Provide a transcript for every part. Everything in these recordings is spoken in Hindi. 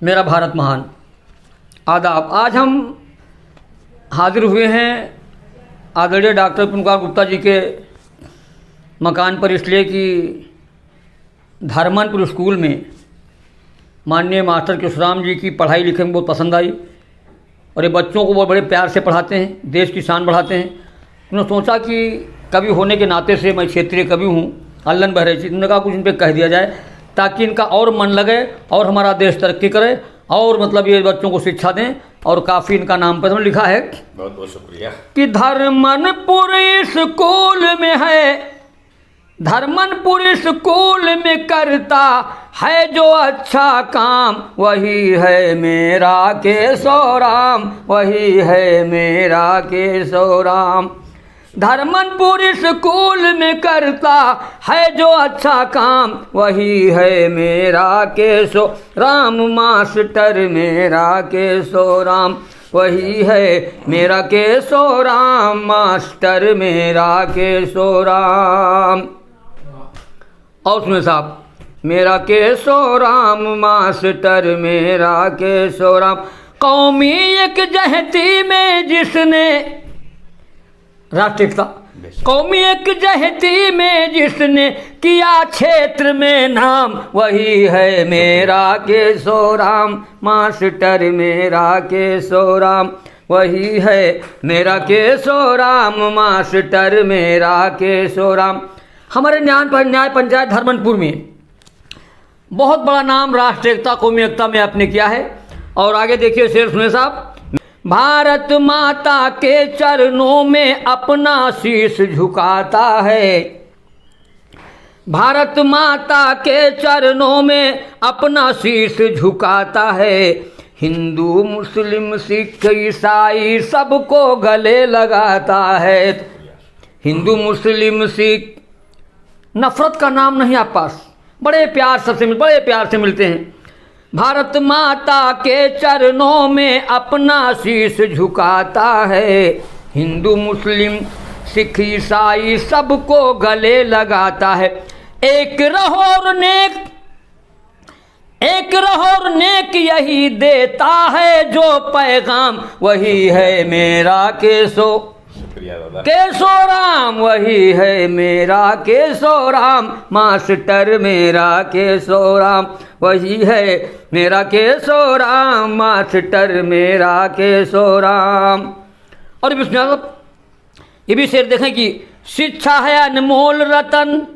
मेरा भारत महान। आदाब। आज हम हाजिर हुए हैं आदरणीय डॉक्टर विपिन कुमार गुप्ता जी के मकान पर, इसलिए कि धर्मनपुर स्कूल में माननीय मास्टर केशुराम जी की पढ़ाई लिखने में बहुत पसंद आई और ये बच्चों को बहुत बड़े प्यार से पढ़ाते हैं, देश की शान बढ़ाते हैं। उन्होंने सोचा कि कवि होने के नाते से मैं क्षेत्रीय कवि हूँ, अल्लन बहराइची, उन्होंने कहा कुछ इन पर कह दिया जाए ताकि इनका और मन लगे और हमारा देश तरक्की करे और मतलब ये बच्चों को शिक्षा दें। और काफ़ी इनका नाम पर लिखा है। बहुत बहुत शुक्रिया। कि धर्मनपुर स्कूल में है, धर्मनपुर स्कूल में करता है जो अच्छा काम, वही है मेरा केशवराम, वही है मेरा केशवराम। धर्मनपुर स्कूल में करता है जो अच्छा काम, वही है मेरा केशवराम, मास्टर मेरा केशवराम, वही है मेरा केशवराम, मास्टर मेरा केशवराम। और सुनिए साहब, मेरा केशवराम, मास्टर मेरा केशवराम। कौमी एक जहती में जिसने राष्ट्रीयता, कौमी एक जहती में जिसने किया क्षेत्र में नाम, वही है मेरा केशवराम, मास्टर मेरा केशवराम, वही है मेरा केशवराम, मास्टर मेरा केशवराम। हमारे न्याय पंचायत धर्मनपुर में बहुत बड़ा नाम राष्ट्रीय एकता, कौमी एकता में आपने किया है। और आगे देखिए शेर सुने साहब। भारत माता के चरणों में अपना शीश झुकाता है, भारत माता के चरणों में अपना शीश झुकाता है। हिंदू मुस्लिम सिख ईसाई सबको गले लगाता है। हिंदू मुस्लिम सिख, नफरत का नाम नहीं आप पास, बड़े प्यार से मिलते हैं। भारत माता के चरणों में अपना शीश झुकाता है। हिंदू मुस्लिम सिख ईसाई सबको गले लगाता है। एक रहो और नेक यही देता है जो पैगाम, वही है मेरा केशवराम, वही है मेरा केशवराम, मास्टर मेरा केशवराम, वही है मेरा केशवराम, मास्टर मेरा केशवराम। और ये भी शेर देखें कि शिक्षा है अनमोल रतन,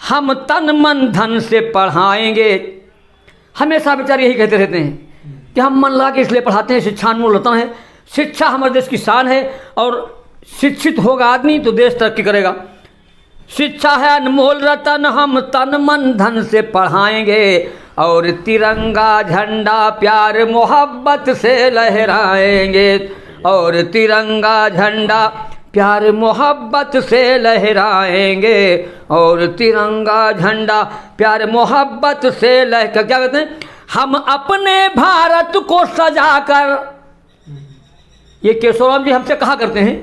हम तन मन धन से पढ़ाएंगे। हमेशा बेचारे यही कहते रहते हैं कि हम मन लगा के इसलिए पढ़ाते हैं, शिक्षा अनमोल रतन है, शिक्षा हमारे देश की शान है और शिक्षित होगा आदमी तो देश तरक्की करेगा। शिक्षा है अनमोल रतन, हम तन मन धन से पढ़ाएंगे और तिरंगा झंडा प्यार मोहब्बत से लहराएंगे, और तिरंगा झंडा प्यार मोहब्बत से लहराएंगे, और तिरंगा झंडा प्यार मोहब्बत से क्या कहते हैं, हम अपने भारत को सजाकर, ये केशवराम जी हमसे कहा करते हैं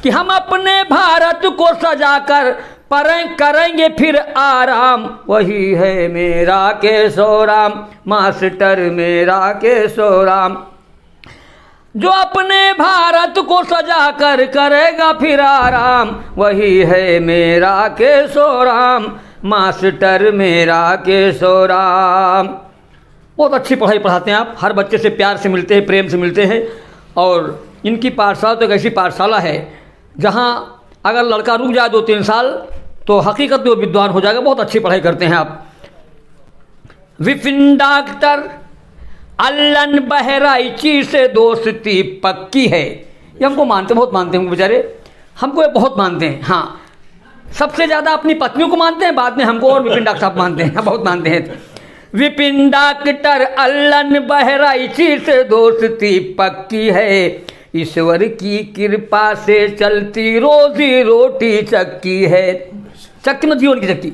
कि हम अपने भारत को सजाकर करेंगे फिर आराम, वही है मेरा केशवराम, मास्टर मेरा केशवराम। जो अपने भारत को सजाकर करेगा फिर आराम, वही है मेरा केशवराम, मास्टर मेरा केशवराम। बहुत अच्छी पढ़ाई पढ़ाते हैं आप, हर बच्चे से प्यार से मिलते हैं, प्रेम से मिलते हैं। और इनकी पाठशाला तो एक ऐसी पाठशाला है जहाँ अगर लड़का रुक जाए 2-3 साल तो हकीकत में वो विद्वान हो जाएगा। बहुत अच्छी पढ़ाई करते हैं आप। विपिन डॉक्टर अल्लन बहराइची से दोस्ती पक्की है। ये हमको मानते, बहुत मानते हैं बेचारे, हमको ये बहुत मानते हैं। हाँ, सबसे ज़्यादा अपनी पत्नियों को मानते हैं, बाद में हमको और विपिन डॉक्टर साहब मानते हैं, बहुत मानते हैं। विपिन डॉक्टर अल्लन बहराइची से दोस्ती पक्की है, ईश्वर की कृपा से चलती रोजी रोटी चक्की है। चक्की में जीवन की चक्की,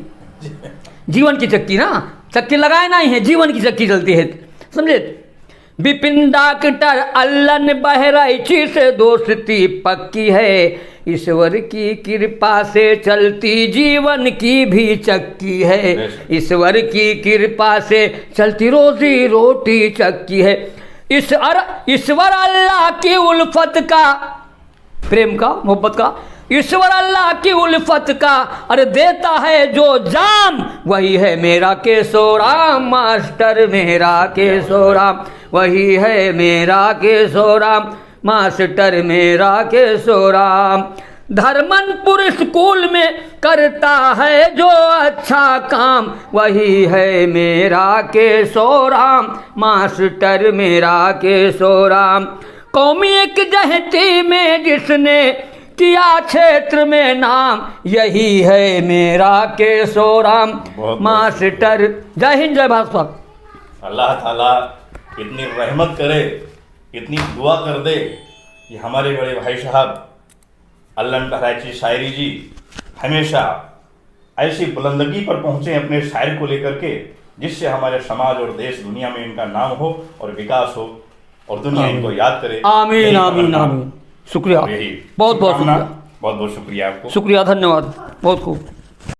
जीवन की चक्की ना, चक्की लगाए नहीं है, जीवन की चक्की चलती है, समझे। विपिन डॉक्टर अल्लन बहराइची से दोस्ती पक्की है, ईश्वर की कृपा से चलती जीवन की भी चक्की है, ईश्वर की कृपा से चलती रोजी रोटी चक्की है। ईश्वर अल्लाह की उल्फत का, प्रेम का, मोहब्बत का, ईश्वर अल्लाह की उल्फत का अरे देता है जो जाम, वही है मेरा केशोराम, मास्टर मेरा केशोराम, वही है मेरा केशोराम, मास्टर मेरा केशोराम। धर्मनपुर स्कूल में करता है जो अच्छा काम, वही है मेरा केशोराम, मास्टर मेरा केशोराम। कौमी एकजहती में जिसने किया क्षेत्र में नाम, यही है मेरा केशोराम, मास्टर। जय हिंद, जय भाजपा। अल्लाह ताला इतनी रहमत करे, इतनी दुआ कर दे कि हमारे बड़े भाई साहब अल्लाह बहराइची शायरी जी हमेशा ऐसी बुलंदगी पर पहुँचे अपने शायर को लेकर के, जिससे हमारे समाज और देश दुनिया में इनका नाम हो और विकास हो और दुनिया इनको याद करे। आमीन आमीन आमीन। शुक्रिया, बहुत बहुत शुक्रिया, बहुत बहुत शुक्रिया आपको। शुक्रिया, धन्यवाद, बहुत खूब।